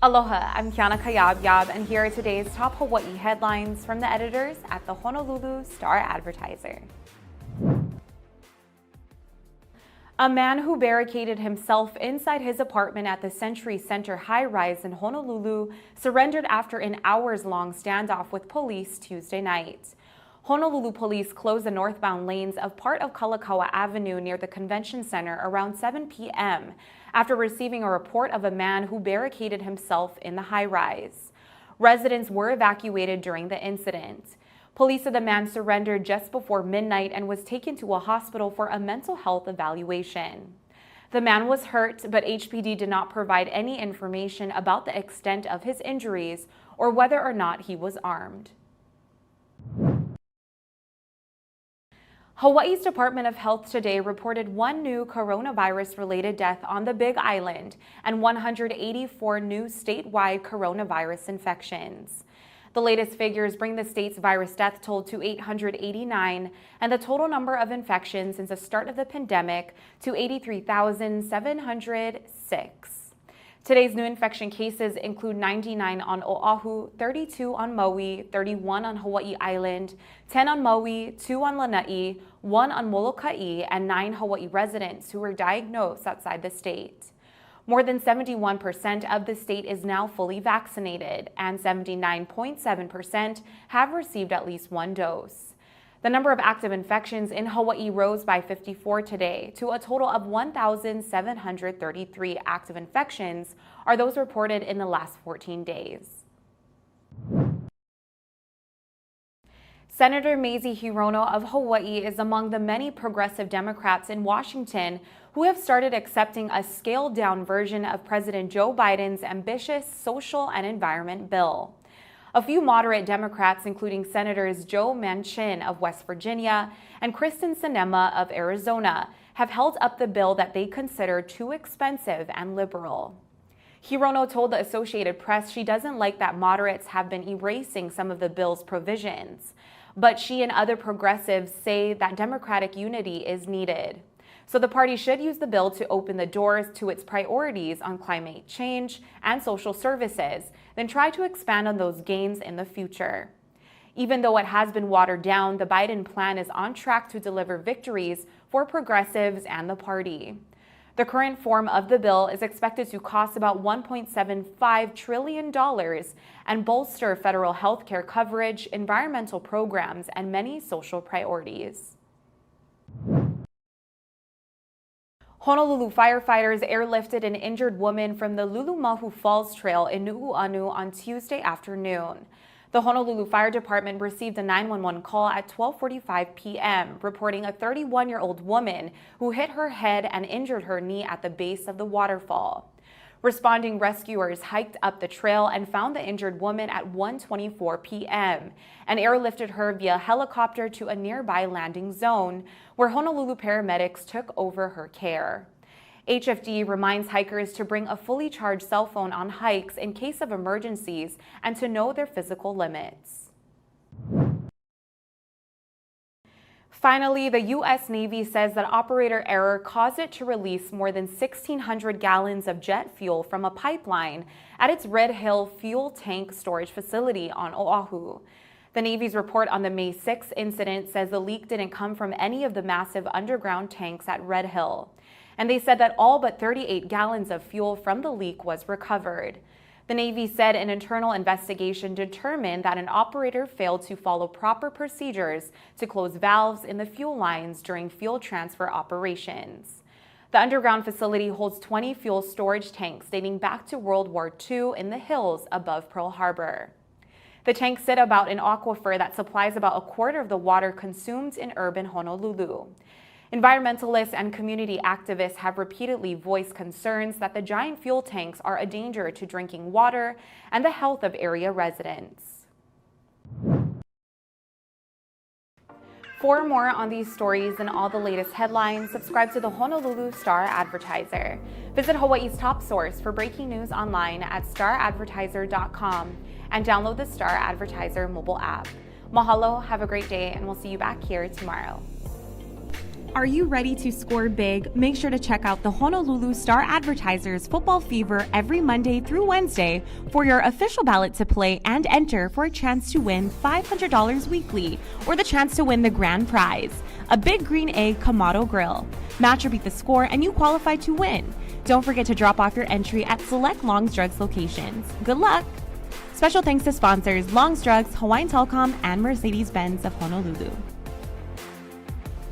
Aloha, I'm Kiana Cayabyab, and here are today's top Hawaii headlines from the editors at the Honolulu Star-Advertiser. A man who barricaded himself inside his apartment at the Century Center high-rise in Honolulu surrendered after an hours-long standoff with police Tuesday night. Honolulu police closed the northbound lanes of part of Kalakaua Avenue near the convention center around 7 p.m. after receiving a report of a man who barricaded himself in the high-rise. Residents were evacuated during the incident. Police said the man surrendered just before midnight and was taken to a hospital for a mental health evaluation. The man was hurt, but HPD did not provide any information about the extent of his injuries or whether or not he was armed. Hawaii's Department of Health today reported one new coronavirus-related death on the Big Island and 184 new statewide coronavirus infections. The latest figures bring the state's virus death toll to 889 and the total number of infections since the start of the pandemic to 83,706. Today's new infection cases include 99 on Oahu, 32 on Maui, 31 on Hawaii Island, 10 on Maui, 2 on Lanai, 1 on Molokai, and 9 Hawaii residents who were diagnosed outside the state. More than 71% of the state is now fully vaccinated, and 79.7% have received at least one dose. The number of active infections in Hawaii rose by 54 today to a total of 1,733 active infections are those reported in the last 14 days. Senator Mazie Hirono of Hawaii is among the many progressive Democrats in Washington who have started accepting a scaled-down version of President Joe Biden's ambitious social and environment bill. A few moderate Democrats, including Senators Joe Manchin of West Virginia and Kristen Sinema of Arizona, have held up the bill that they consider too expensive and liberal. Hirono told the Associated Press she doesn't like that moderates have been erasing some of the bill's provisions, but she and other progressives say that Democratic unity is needed. So the party should use the bill to open the doors to its priorities on climate change and social services, then try to expand on those gains in the future. Even though it has been watered down, the Biden plan is on track to deliver victories for progressives and the party. The current form of the bill is expected to cost about $1.75 trillion and bolster federal health care coverage, environmental programs, and many social priorities. Honolulu firefighters airlifted an injured woman from the Lulumahu Falls Trail in Nu'uanu on Tuesday afternoon. The Honolulu Fire Department received a 911 call at 12:45 p.m. reporting a 31-year-old woman who hit her head and injured her knee at the base of the waterfall. Responding rescuers hiked up the trail and found the injured woman at 1:24 p.m. and airlifted her via helicopter to a nearby landing zone where Honolulu paramedics took over her care. HFD reminds hikers to bring a fully charged cell phone on hikes in case of emergencies and to know their physical limits. Finally, the U.S. Navy says that operator error caused it to release more than 1,600 gallons of jet fuel from a pipeline at its Red Hill fuel tank storage facility on Oahu. The Navy's report on the May 6 incident says the leak didn't come from any of the massive underground tanks at Red Hill. And they said that all but 38 gallons of fuel from the leak was recovered. The Navy said an internal investigation determined that an operator failed to follow proper procedures to close valves in the fuel lines during fuel transfer operations. The underground facility holds 20 fuel storage tanks dating back to World War II in the hills above Pearl Harbor. The tanks sit about an aquifer that supplies about a quarter of the water consumed in urban Honolulu. Environmentalists and community activists have repeatedly voiced concerns that the giant fuel tanks are a danger to drinking water and the health of area residents. For more on these stories and all the latest headlines, subscribe to the Honolulu Star-Advertiser. Visit Hawaii's top source for breaking news online at staradvertiser.com and download the Star-Advertiser mobile app. Mahalo, have a great day, and we'll see you back here tomorrow. Are you ready to score big? Make sure to check out the Honolulu Star-Advertiser's Football Fever every Monday through Wednesday for your official ballot to play and enter for a chance to win $500 weekly or the chance to win the grand prize, a Big Green Egg Kamado Grill. Match or beat the score and you qualify to win. Don't forget to drop off your entry at select Long's Drugs locations. Good luck! Special thanks to sponsors Long's Drugs, Hawaiian Telecom, and Mercedes-Benz of Honolulu.